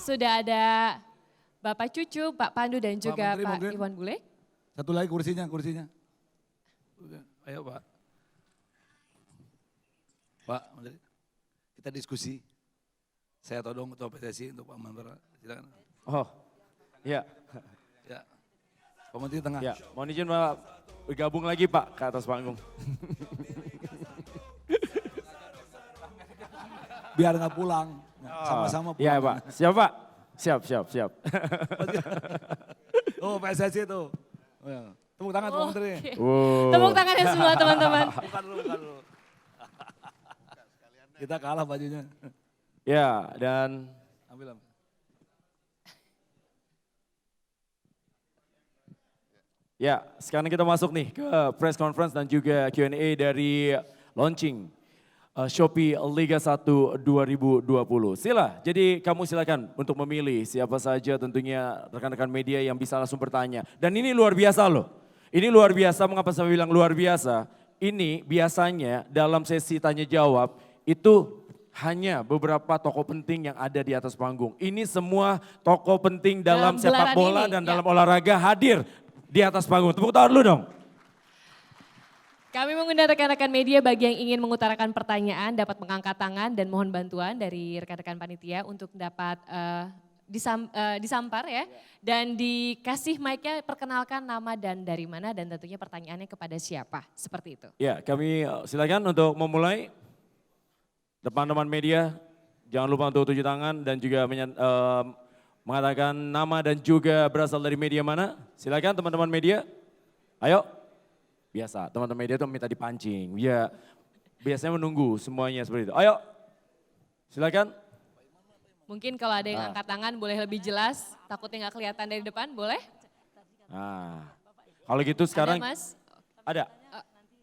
sudah ada Bapak Cucu, Pak Pandu dan juga Menteri, Pak mungkin. Iwan Bule. Satu lagi kursinya. Udah, ayo Pak. Pak Menteri, kita diskusi. Saya todong ketua PSSI untuk Pak Menteri. Silakan. Oh, iya. Ya. Pak Menteri tengah. Ya, mohon izin Pak bergabung lagi Pak ke atas panggung. Biar nggak pulang. Sama-sama pulang. Iya Pak, siap Pak. Siap. Oh PSSI itu. Oh, ya. Tepuk tangan Pak Menteri. Oke. Wow. Tepuk tangannya semua teman-teman. Bukan dulu. Kita kalah bajunya. Ya, dan Ambil. ya, sekarang kita masuk nih ke press conference dan juga Q&A dari launching Shopee Liga 1 2020. Sila, jadi kamu silakan untuk memilih siapa saja tentunya rekan-rekan media yang bisa langsung bertanya. Dan ini luar biasa loh. Ini luar biasa, mengapa saya bilang luar biasa? Ini biasanya dalam sesi tanya jawab itu hanya beberapa tokoh penting yang ada di atas panggung. Ini semua tokoh penting dalam sepak gelaran bola ini, dan ya. dalam olahraga hadir di atas panggung. Tepuk tangan dulu dong. Kami mengundang rekan-rekan media bagi yang ingin mengutarakan pertanyaan dapat mengangkat tangan dan mohon bantuan dari rekan-rekan panitia untuk dapat disampar ya. Dan dikasih mic-nya, perkenalkan nama dan dari mana dan tentunya pertanyaannya kepada siapa, seperti itu. Ya, kami silakan untuk memulai. Teman-teman media, jangan lupa untuk cuci tangan dan juga mengatakan nama dan juga berasal dari media mana. Silakan teman-teman media. Ayo. Biasa, teman-teman media itu minta dipancing. Ya, biasanya menunggu semuanya seperti itu. Ayo. Silakan. Mungkin kalau ada yang angkat tangan boleh lebih jelas, takutnya nggak kelihatan dari depan, boleh? Nah, kalau gitu sekarang Ada Mas? ada.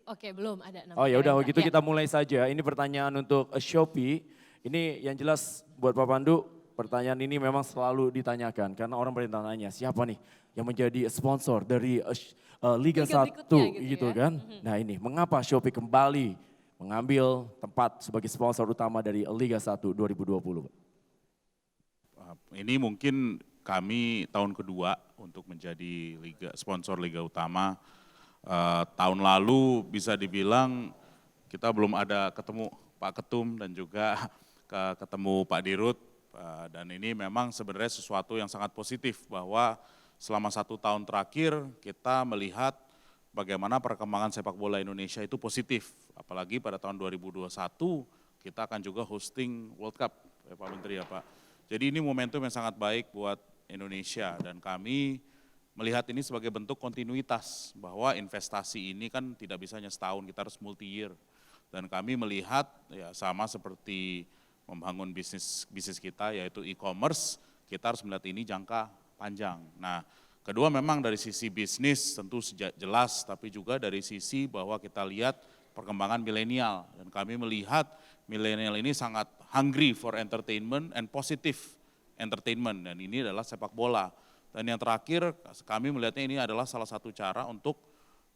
Oke, belum ada nama. Oh ya udah, yang gitu ya. kita mulai saja. Ini pertanyaan untuk Shopee. Ini yang jelas buat Pak Pandu, pertanyaan ini memang selalu ditanyakan karena orang bertanya siapa nih yang menjadi sponsor dari Liga 1 gitu ya. kan. Nah ini mengapa Shopee kembali mengambil tempat sebagai sponsor utama dari Liga 1 2020? Ini mungkin kami tahun kedua untuk menjadi sponsor Liga Utama. Tahun lalu bisa dibilang kita belum ada ketemu Pak Ketum dan juga ketemu Pak Dirut. Dan ini memang sebenarnya sesuatu yang sangat positif bahwa selama 1 tahun terakhir kita melihat bagaimana perkembangan sepak bola Indonesia itu positif. Apalagi pada tahun 2021 kita akan juga hosting World Cup ya Pak Menteri ya Pak. Jadi ini momentum yang sangat baik buat Indonesia dan kami melihat ini sebagai bentuk kontinuitas bahwa investasi ini kan tidak bisa hanya setahun, kita harus multi-year. Dan kami melihat ya sama seperti membangun bisnis kita yaitu e-commerce, kita harus melihat ini jangka panjang. Nah, kedua memang dari sisi bisnis tentu jelas, tapi juga dari sisi bahwa kita lihat perkembangan milenial. Dan kami melihat milenial ini sangat hungry for entertainment and positive entertainment. Dan ini adalah sepak bola. Dan yang terakhir kami melihatnya ini adalah salah satu cara untuk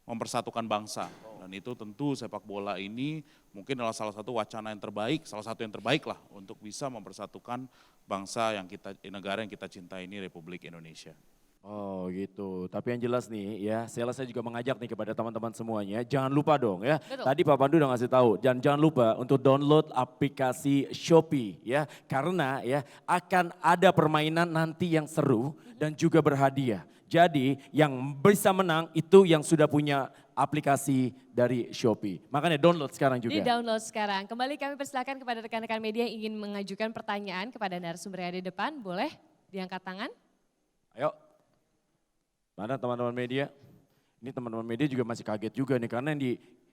mempersatukan bangsa. Dan itu tentu sepak bola ini mungkin adalah salah satu wacana yang terbaik, salah satu yang terbaik lah untuk bisa mempersatukan bangsa yang negara yang kita cintai ini Republik Indonesia. Oh gitu, tapi yang jelas nih ya, saya juga mengajak nih kepada teman-teman semuanya, jangan lupa dong ya. Betul. Tadi Pak Pandu udah ngasih tahu, jangan lupa untuk download aplikasi Shopee ya. Karena ya akan ada permainan nanti yang seru dan juga berhadiah. Jadi yang bisa menang itu yang sudah punya aplikasi dari Shopee. Makanya download sekarang juga. Di-download sekarang. Kembali kami persilakan kepada rekan-rekan media yang ingin mengajukan pertanyaan kepada narasumber yang ada di depan, boleh diangkat tangan. Ayo. Mana teman-teman media? Ini teman-teman media juga masih kaget juga nih karena yang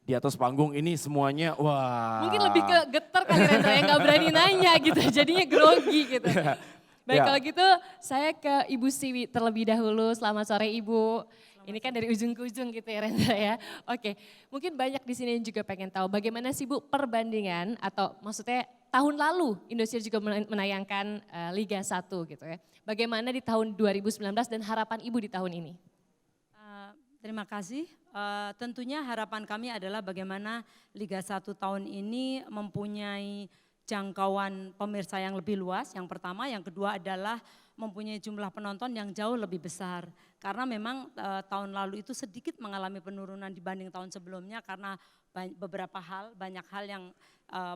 di atas panggung ini semuanya wah. Mungkin lebih ke getar kali Rendra yang gak berani nanya gitu, jadinya grogi gitu. Baik Ya. kalau gitu saya ke Ibu Siwi terlebih dahulu, selamat sore Ibu. Ini kan dari ujung ke ujung gitu ya Rendra ya. Oke, mungkin banyak di sini yang juga pengen tahu bagaimana sih Bu perbandingan atau maksudnya tahun lalu Indosiar juga menayangkan Liga 1 gitu ya. Bagaimana di tahun 2019 dan harapan Ibu di tahun ini? Terima kasih. Tentunya harapan kami adalah bagaimana Liga 1 tahun ini mempunyai jangkauan pemirsa yang lebih luas, yang pertama. Yang kedua adalah mempunyai jumlah penonton yang jauh lebih besar. Karena memang tahun lalu itu sedikit mengalami penurunan dibanding tahun sebelumnya karena banyak hal yang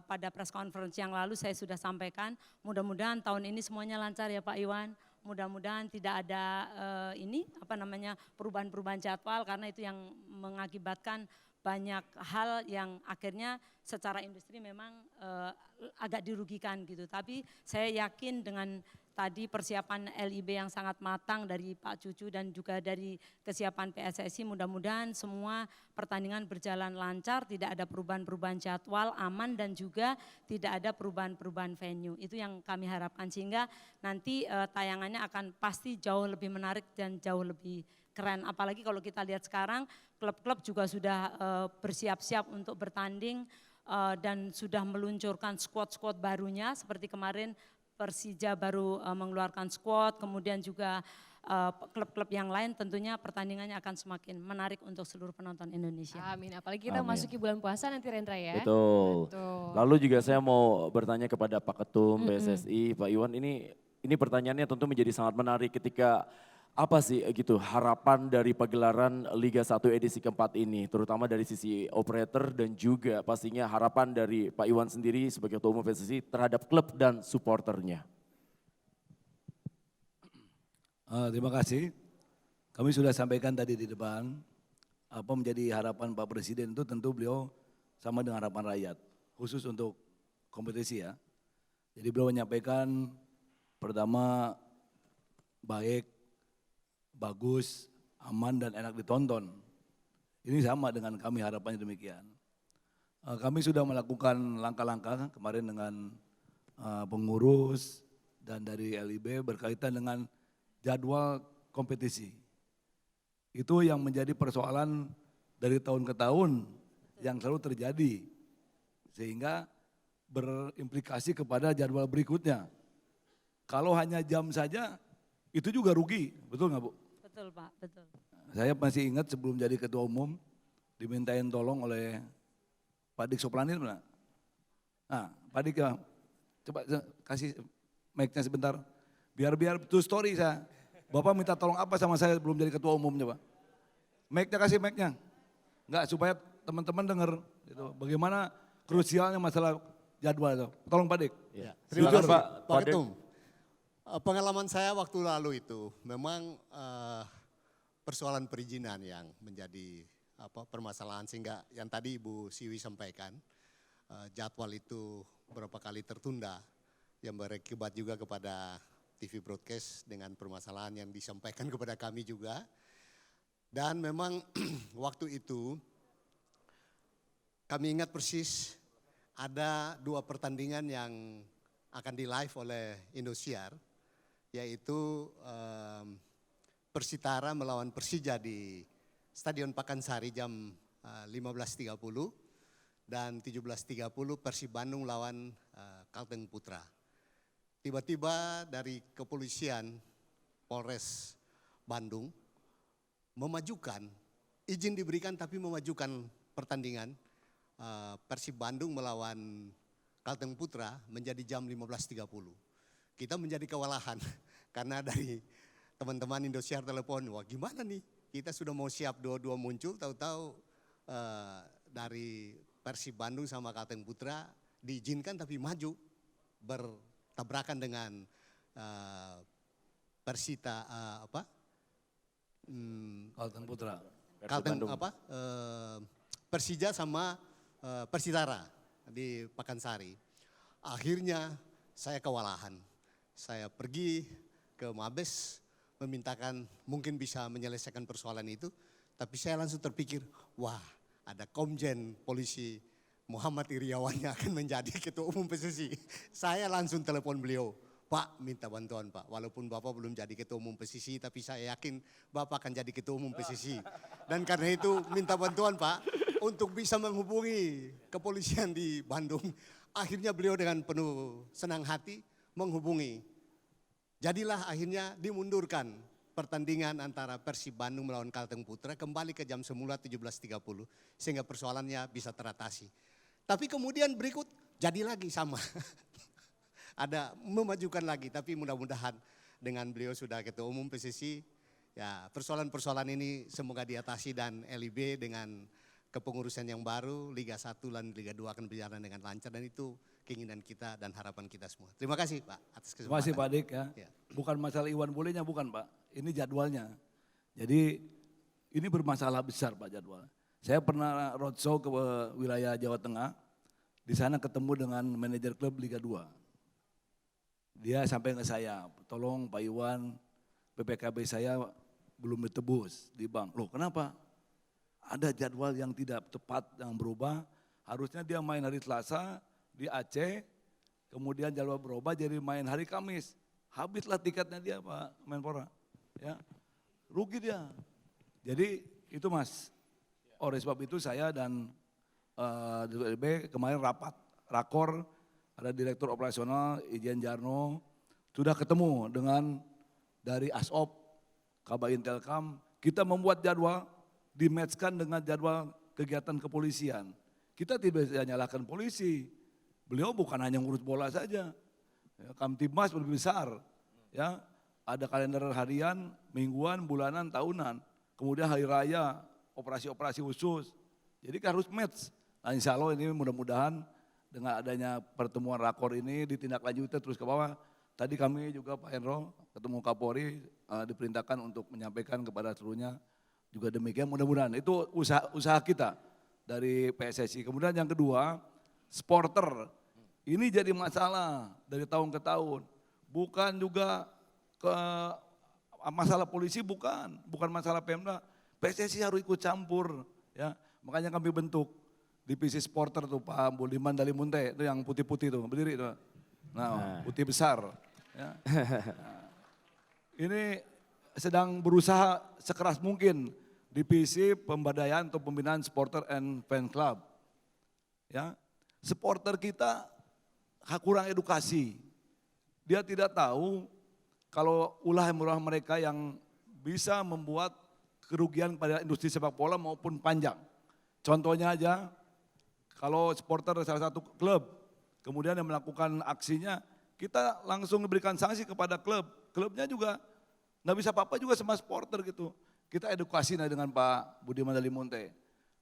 pada press conference yang lalu saya sudah sampaikan. Mudah-mudahan tahun ini semuanya lancar ya Pak Iwan. Mudah-mudahan tidak ada perubahan-perubahan jadwal karena itu yang mengakibatkan banyak hal yang akhirnya secara industri memang agak dirugikan gitu. Tapi saya yakin dengan tadi persiapan LIB yang sangat matang dari Pak Cucu dan juga dari kesiapan PSSI, mudah-mudahan semua pertandingan berjalan lancar, tidak ada perubahan-perubahan jadwal, aman dan juga tidak ada perubahan-perubahan venue. Itu yang kami harapkan sehingga nanti tayangannya akan pasti jauh lebih menarik dan jauh lebih keren. Apalagi kalau kita lihat sekarang klub-klub juga sudah bersiap-siap untuk bertanding dan sudah meluncurkan squad-squad barunya seperti kemarin Persija baru mengeluarkan squad, kemudian juga klub-klub yang lain tentunya pertandingannya akan semakin menarik untuk seluruh penonton Indonesia. Amin, apalagi kita Amin. masuki bulan puasa nanti Rendra ya. Betul. Betul. Lalu juga saya mau bertanya kepada Pak Ketum PSSI, Pak Iwan, ini pertanyaannya tentu menjadi sangat menarik ketika apa sih gitu harapan dari pagelaran Liga 1 edisi keempat ini, terutama dari sisi operator dan juga pastinya harapan dari Pak Iwan sendiri sebagai Ketua Umum PSSI terhadap klub dan supporternya. Terima kasih. Kami sudah sampaikan tadi di depan, apa menjadi harapan Pak Presiden itu tentu beliau sama dengan harapan rakyat, khusus untuk kompetisi ya. Jadi beliau menyampaikan pertama baik, bagus, aman dan enak ditonton. Ini sama dengan kami harapannya demikian. Kami sudah melakukan langkah-langkah kemarin dengan pengurus dan dari LIB berkaitan dengan jadwal kompetisi. Itu yang menjadi persoalan dari tahun ke tahun yang selalu terjadi. Sehingga berimplikasi kepada jadwal berikutnya. Kalau hanya jam saja itu juga rugi, betul nggak Bu? Betul Pak, betul. Saya masih ingat sebelum jadi ketua umum dimintain tolong oleh Pak Dik Soplanin. Nah Pak Dik ya, coba kasih mic-nya sebentar. Biar true story saya. Bapak minta tolong apa sama saya belum jadi ketua umum coba. Mic-nya kasih mic-nya. Enggak supaya teman-teman dengar gitu. Bagaimana krusialnya masalah jadwal itu. Tolong Pak Dik. Ya. Terima Silakan kasih Pak Pak Dik. Ketum. Pengalaman saya waktu lalu itu memang persoalan perizinan yang menjadi permasalahan sehingga yang tadi Ibu Siwi sampaikan jadwal itu beberapa kali tertunda yang berakibat juga kepada TV broadcast dengan permasalahan yang disampaikan kepada kami juga. Dan memang waktu itu kami ingat persis ada 2 pertandingan yang akan di live oleh Indosiar, yaitu Persitara melawan Persija di Stadion Pakansari jam 15.30 dan 17.30 Persib Bandung lawan Kalteng Putra. Tiba-tiba dari kepolisian Polres Bandung memajukan, izin diberikan tapi memajukan pertandingan Persib Bandung melawan Kalteng Putra menjadi jam 15.30. Kita menjadi kewalahan karena dari teman-teman Indosiar telepon, wah gimana nih kita sudah mau siap dua-dua muncul, tahu-tahu dari Persib Bandung sama Kalteng Putra diizinkan tapi maju bertabrakan dengan Kalteng Putra. Kalteng Persija sama Persitara di Pakansari. Akhirnya saya kewalahan. Saya pergi ke Mabes memintakan mungkin bisa menyelesaikan persoalan itu. Tapi saya langsung terpikir, wah ada Komjen Polisi Muhammad Iriawan yang akan menjadi Ketua Umum PSSI. Saya langsung telepon beliau, Pak minta bantuan Pak. Walaupun Bapak belum jadi Ketua Umum PSSI tapi saya yakin Bapak akan jadi Ketua Umum PSSI. Dan karena itu minta bantuan Pak untuk bisa menghubungi kepolisian di Bandung. Akhirnya beliau dengan penuh senang hati menghubungi. Jadilah akhirnya dimundurkan pertandingan antara Persib Bandung melawan Kalteng Putra kembali ke jam semula 17.30 sehingga persoalannya bisa teratasi. Tapi kemudian berikut jadi lagi sama. Ada memajukan lagi, tapi mudah-mudahan dengan beliau sudah ketua umum PSSI, ya persoalan-persoalan ini semoga diatasi dan LIB dengan kepengurusan yang baru, Liga 1 dan Liga 2 akan berjalan dengan lancar dan itu keinginan kita dan harapan kita semua. Terima kasih Pak atas kesempatan. Terima kasih Pak Dik ya. Ya. Bukan masalah Iwan bolehnya bukan Pak, ini jadwalnya. Jadi ini bermasalah besar Pak jadwal. Saya pernah roadshow ke wilayah Jawa Tengah, di sana ketemu dengan manajer klub Liga 2. Dia sampai ke saya, tolong Pak Iwan, PPKB saya belum ditebus di bank. Loh kenapa? Ada jadwal yang tidak tepat, yang berubah. Harusnya dia main hari Selasa di Aceh, kemudian jadwal berubah jadi main hari Kamis. Habislah tiketnya dia Pak Menpora. Ya, rugi dia. Jadi itu Mas, oleh sebab itu saya dan DLB kemarin rapat, rakor, ada Direktur Operasional Ijen Jarno, sudah ketemu dengan dari ASOP, Kabain Telkom, kita membuat jadwal, dimatchkan dengan jadwal kegiatan kepolisian. Kita tidak bisa nyalahkan polisi, beliau bukan hanya ngurus bola saja, ya, Kamtibmas lebih besar, ya, ada kalender harian, mingguan, bulanan, tahunan, kemudian hari raya, operasi-operasi khusus, jadi harus match. Nah, insya Allah ini mudah-mudahan dengan adanya pertemuan rakor ini ditindaklanjuti terus ke bawah. Tadi kami juga Pak Henro ketemu Kapolri diperintahkan untuk menyampaikan kepada seluruhnya juga demikian. Mudah-mudahan itu usaha kita dari PSSI. Kemudian yang kedua, supporter ini jadi masalah dari tahun ke tahun. Bukan juga ke masalah polisi, bukan masalah Pemda. PSSI harus ikut campur, ya. Makanya kami bentuk divisi supporter tuh Pak Budiman Dalimunte itu yang putih-putih tuh berdiri tuh. Nah, putih besar. Ya. Nah, ini sedang berusaha sekeras mungkin divisi pemberdayaan atau pembinaan supporter and fan club. Ya, supporter kita kurang edukasi. Dia tidak tahu kalau ulah mereka yang bisa membuat kerugian pada industri sepak bola maupun panjang. Contohnya aja, kalau supporter salah satu klub, kemudian yang melakukan aksinya, kita langsung memberikan sanksi kepada klub. Klubnya juga nggak bisa apa-apa juga sama supporter gitu. Kita edukasi dengan Pak Budiman Dalimunte.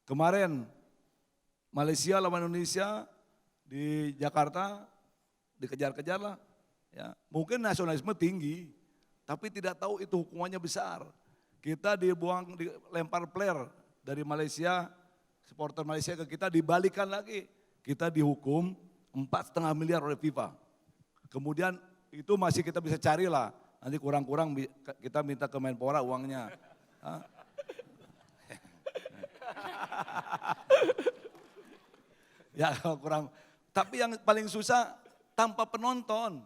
Kemarin Malaysia lawan Indonesia di Jakarta dikejar-kejar lah. Ya, mungkin nasionalisme tinggi, tapi tidak tahu itu hukumannya besar. Kita dilempar flare dari Malaysia, supporter Malaysia ke kita dibalikan lagi. Kita dihukum 4,5 miliar oleh FIFA. Kemudian itu masih kita bisa carilah. Nanti kurang-kurang kita minta ke Menpora uangnya. Ya kalau kurang. Tapi yang paling susah tanpa penonton.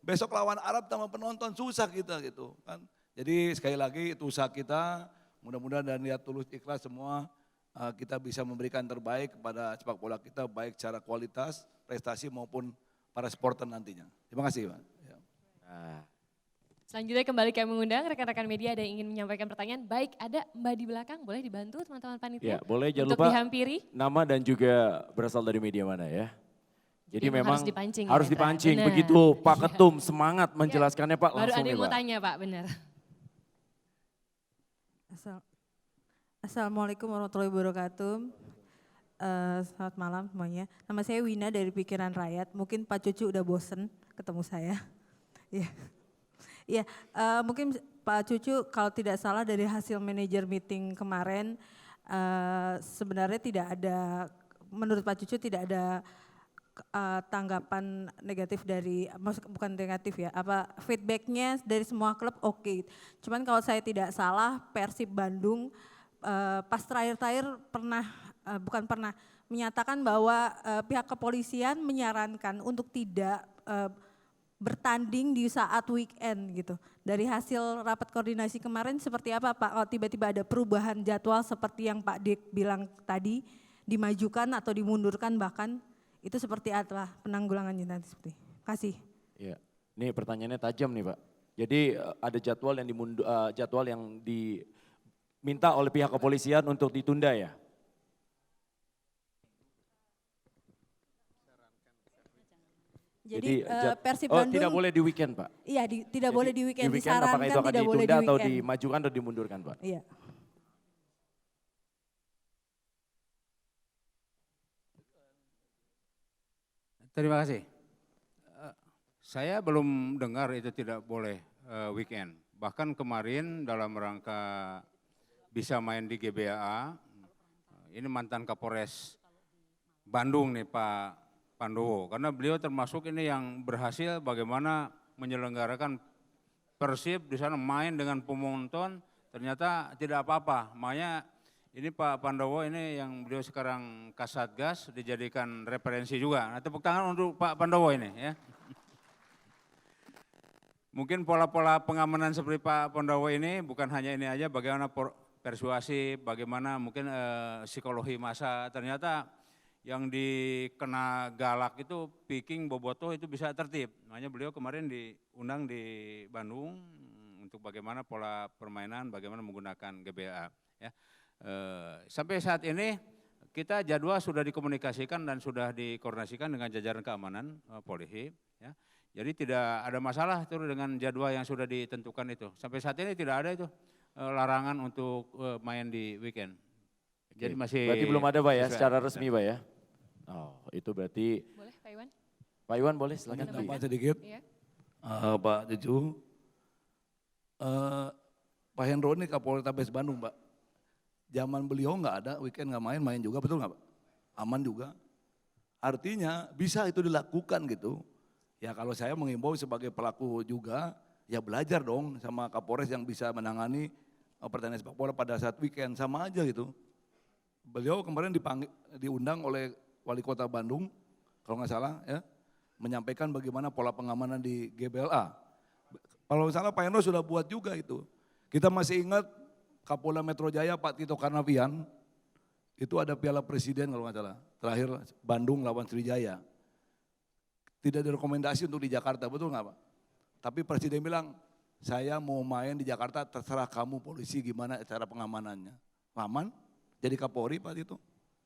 Besok lawan Arab tanpa penonton susah kita gitu kan. Jadi sekali lagi itu usaha kita. Mudah-mudahan dan niat tulus ikhlas semua. Kita bisa memberikan terbaik kepada sepak bola kita baik secara kualitas, prestasi maupun para supporter nantinya. Terima kasih Pak. Ya. Selanjutnya kembali kami mengundang rekan-rekan media ada yang ingin menyampaikan pertanyaan. Baik, ada Mbak di belakang, boleh dibantu teman-teman panitia? Ya, boleh jangan untuk lupa dihampiri. nama dan juga berasal dari media mana ya. Jadi memang harus dipancing. Harus ya, dipancing, benar. begitu Pak Ketum semangat menjelaskannya Pak Baru langsung ada nih yang mau Pak. tanya Pak, benar. Assalamualaikum warahmatullahi wabarakatuh. Selamat malam semuanya. Nama saya Wina dari Pikiran Rakyat. Mungkin Pak Cucu udah bosen ketemu saya. Ya, ya. Mungkin Pak Cucu kalau tidak salah dari hasil manajer meeting kemarin sebenarnya tidak ada, menurut Pak Cucu tidak ada tanggapan negatif dari, bukan negatif ya, feedbacknya dari semua klub oke. Cuman kalau saya tidak salah Persib Bandung pas terakhir-terakhir menyatakan bahwa pihak kepolisian menyarankan untuk tidak bertanding di saat weekend gitu. Dari hasil rapat koordinasi kemarin seperti apa Pak? Kalau tiba-tiba ada perubahan jadwal seperti yang Pak Dik bilang tadi, dimajukan atau dimundurkan bahkan, itu seperti apa penanggulangannya nanti seperti? Kasih. Ya, ini pertanyaannya tajam nih Pak. Jadi ada jadwal yang diminta oleh pihak kepolisian untuk ditunda ya? Jadi, Persib oh, Bandung. tidak boleh di weekend, Pak. Iya, tidak boleh di weekend. Di weekend apakah itu Disarankan akan tidak boleh di ditunda atau weekend. dimajukan atau dimundurkan, Pak? Iya. Terima kasih. Saya belum dengar itu tidak boleh weekend. Bahkan kemarin dalam rangka bisa main di GBA, ini mantan Kapolres Bandung nih Pak Pandowo. Karena beliau termasuk ini yang berhasil bagaimana menyelenggarakan Persib di sana main dengan penonton, ternyata tidak apa-apa. Makanya ini Pak Pandowo ini yang beliau sekarang Kasatgas dijadikan referensi juga. Nah, tepuk tangan untuk Pak Pandowo ini ya. Mungkin pola-pola pengamanan seperti Pak Pandowo ini bukan hanya ini aja, bagaimana persuasi, bagaimana mungkin psikologi massa. Ternyata yang dikena galak itu Viking Bobotoh itu bisa tertib. Makanya beliau kemarin diundang di Bandung untuk bagaimana pola permainan, bagaimana menggunakan GBA. Ya. Sampai saat ini kita jadwal sudah dikomunikasikan dan sudah dikoordinasikan dengan jajaran keamanan polisi. Ya. Jadi tidak ada masalah itu dengan jadwal yang sudah ditentukan itu. Sampai saat ini tidak ada itu larangan untuk main di weekend. Jadi masih. Berarti belum ada Pak ya, secara resmi Pak ya? Oh, itu berarti. Boleh Pak Iwan? Pak Iwan boleh silakan. Tambah sedikit. Iya. Pak Cucu. Pak Hendro ini Kapolres Bandung Pak. Zaman beliau nggak ada, weekend nggak main juga, betul nggak Pak? Aman juga. Artinya bisa itu dilakukan gitu. Ya kalau saya mengimbau sebagai pelaku juga, ya belajar dong sama Kapolres yang bisa menangani pertandingan sepak bola pada saat weekend, sama aja gitu. Beliau kemarin diundang oleh Wali Kota Bandung, kalau nggak salah ya, menyampaikan bagaimana pola pengamanan di GBLA. Kalau salah Pak Hendro sudah buat juga itu. Kita masih ingat Kapolda Metro Jaya Pak Tito Karnavian, itu ada Piala Presiden kalau nggak salah, terakhir Bandung lawan Sriwijaya. Tidak direkomendasi untuk di Jakarta, betul nggak Pak? Tapi Presiden bilang, saya mau main di Jakarta, terserah kamu polisi gimana cara pengamanannya. Aman, jadi Kapolri Pak Tito.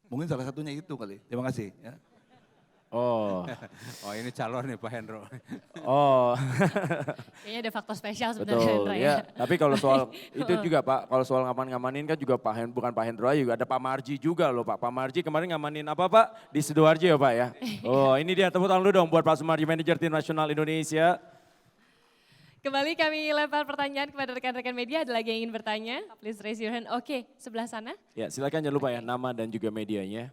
Mungkin salah satunya itu kali, terima kasih. Ya. Oh. Oh ini calon nih Pak Hendro. Oh. Kayaknya ada faktor spesial sebenarnya Betul, Hendra ya. ya. Tapi kalau soal itu juga Pak, kalau soal ngamanin kan juga bukan Pak Hendro aja, juga ada Pak Marji juga loh Pak. Pak Marji kemarin ngamanin apa Pak? Di Sidoarjo ya Pak ya. Oh ini dia, tepuk tangan dulu dong buat Pak Sumarji, manajer tim nasional Indonesia. Kembali kami lempar pertanyaan kepada rekan-rekan media, ada lagi yang ingin bertanya? Please raise your hand. Oke, sebelah sana. Ya silakan jangan lupa ya, nama dan juga medianya.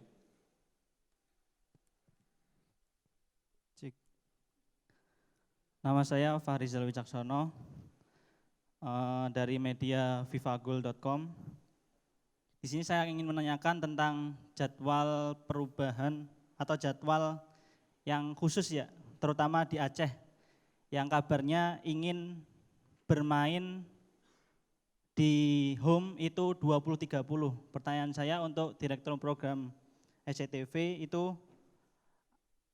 Nama saya Fahrizal Wicaksono dari media vivagol.com. Di sini saya ingin menanyakan tentang jadwal perubahan atau jadwal yang khusus ya, terutama di Aceh, yang kabarnya ingin bermain di home itu 20.30. Pertanyaan saya untuk Direktur Program SCTV itu,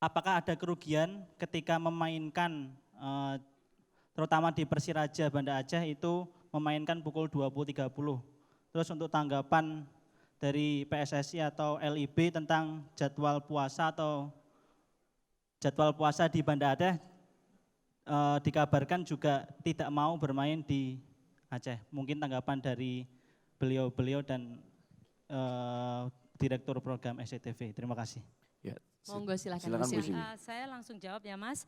apakah ada kerugian ketika memainkan terutama di Persiraja Banda Aceh itu memainkan pukul 20.30. Terus untuk tanggapan dari PSSI atau LIB tentang jadwal puasa atau jadwal puasa di Banda Aceh dikabarkan juga tidak mau bermain di Aceh. Mungkin tanggapan dari beliau-beliau dan Direktur Program SCTV. Terima kasih. Ya. Monggo silakan. Silakan Bu Siwi. Saya langsung jawab ya Mas.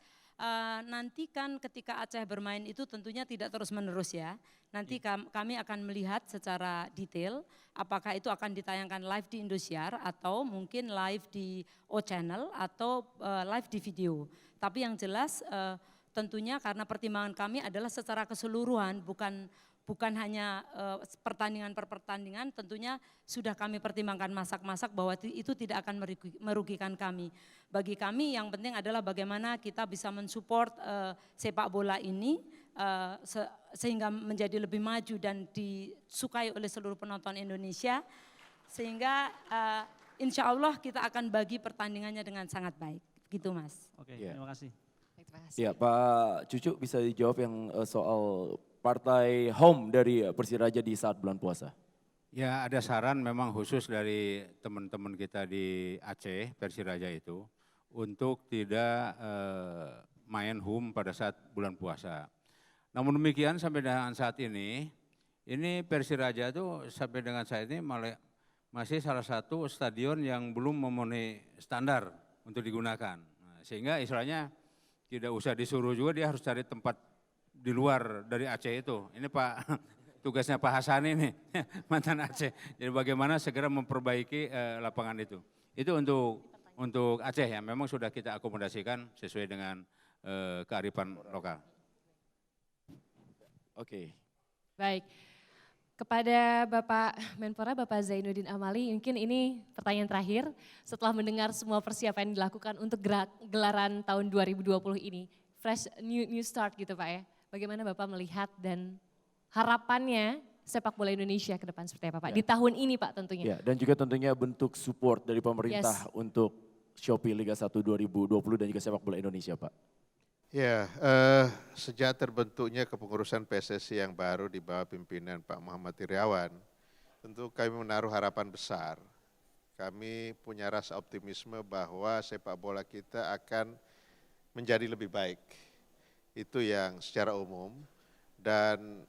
Nanti kan ketika Aceh bermain itu tentunya tidak terus-menerus ya. Nanti kami akan melihat secara detail apakah itu akan ditayangkan live di Indosiar atau mungkin live di O Channel atau live di video. Tapi yang jelas tentunya karena pertimbangan kami adalah secara keseluruhan, bukan hanya pertandingan per pertandingan, tentunya sudah kami pertimbangkan masak-masak bahwa itu tidak akan merugikan kami. Bagi kami yang penting adalah bagaimana kita bisa mensupport sepak bola ini sehingga menjadi lebih maju dan disukai oleh seluruh penonton Indonesia. Sehingga insya Allah kita akan bagi pertandingannya dengan sangat baik. Gitu Mas. Oke, Ya. terima kasih. Terima kasih. Ya Pak Cucu bisa dijawab yang soal partai home dari Persiraja di saat bulan puasa. Ya ada saran memang khusus dari teman-teman kita di Aceh, Persiraja itu, untuk tidak main hum pada saat bulan puasa. Namun demikian sampai dengan saat ini Persiraja itu sampai dengan saat ini masih salah satu stadion yang belum memenuhi standar untuk digunakan. Nah, sehingga istilahnya tidak usah disuruh juga, dia harus cari tempat di luar dari Aceh itu. Ini Pak, tugasnya Pak Hasan ini, mantan Aceh. Jadi bagaimana segera memperbaiki lapangan itu. Itu untuk Aceh ya, memang sudah kita akomodasikan sesuai dengan kearifan lokal. Oke. Baik. Kepada Bapak Menpora, Bapak Zainuddin Amali, mungkin ini pertanyaan terakhir setelah mendengar semua persiapan yang dilakukan untuk gelaran tahun 2020 ini. Fresh new start gitu Pak ya. Bagaimana Bapak melihat dan harapannya sepak bola Indonesia ke depan seperti apa Pak? Ya. Di tahun ini Pak tentunya. Ya, dan juga tentunya bentuk support dari pemerintah untuk Shopee Liga 1 2020 dan juga sepak bola Indonesia Pak. Ya, sejak terbentuknya kepengurusan PSSI yang baru di bawah pimpinan Pak Muhammad Iriawan, tentu kami menaruh harapan besar. Kami punya rasa optimisme bahwa sepak bola kita akan menjadi lebih baik. Itu yang secara umum, dan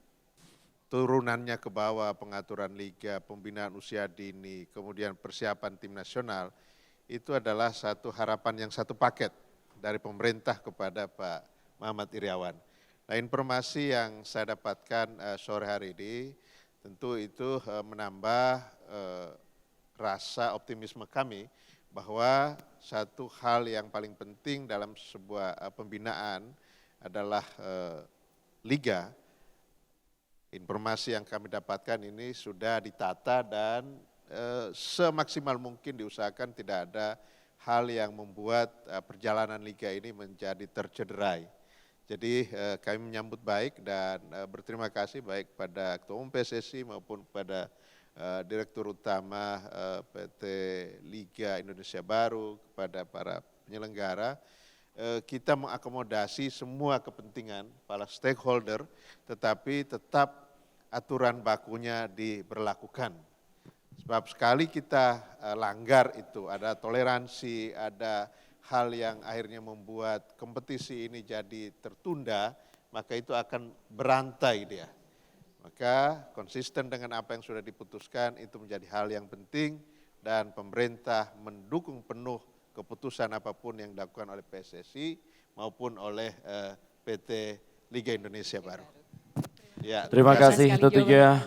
turunannya ke bawah, pengaturan liga, pembinaan usia dini, kemudian persiapan tim nasional, itu adalah satu harapan yang satu paket dari pemerintah kepada Pak Muhammad Iriawan. Nah, informasi yang saya dapatkan sore hari ini tentu itu menambah rasa optimisme kami bahwa satu hal yang paling penting dalam sebuah pembinaan adalah liga. Informasi yang kami dapatkan ini sudah ditata dan semaksimal mungkin diusahakan tidak ada hal yang membuat perjalanan liga ini menjadi tercederai. Jadi kami menyambut baik dan berterima kasih baik pada Ketua Umum PSSI maupun kepada Direktur Utama PT Liga Indonesia Baru, kepada para penyelenggara. Kita mengakomodasi semua kepentingan para stakeholder, tetapi tetap aturan bakunya diberlakukan. Sebab sekali kita langgar itu, ada toleransi, ada hal yang akhirnya membuat kompetisi ini jadi tertunda, maka itu akan berantai dia. Maka konsisten dengan apa yang sudah diputuskan itu menjadi hal yang penting, dan pemerintah mendukung penuh keputusan apapun yang dilakukan oleh PSSI maupun oleh PT Liga Indonesia Baru. Terima kasih tentunya.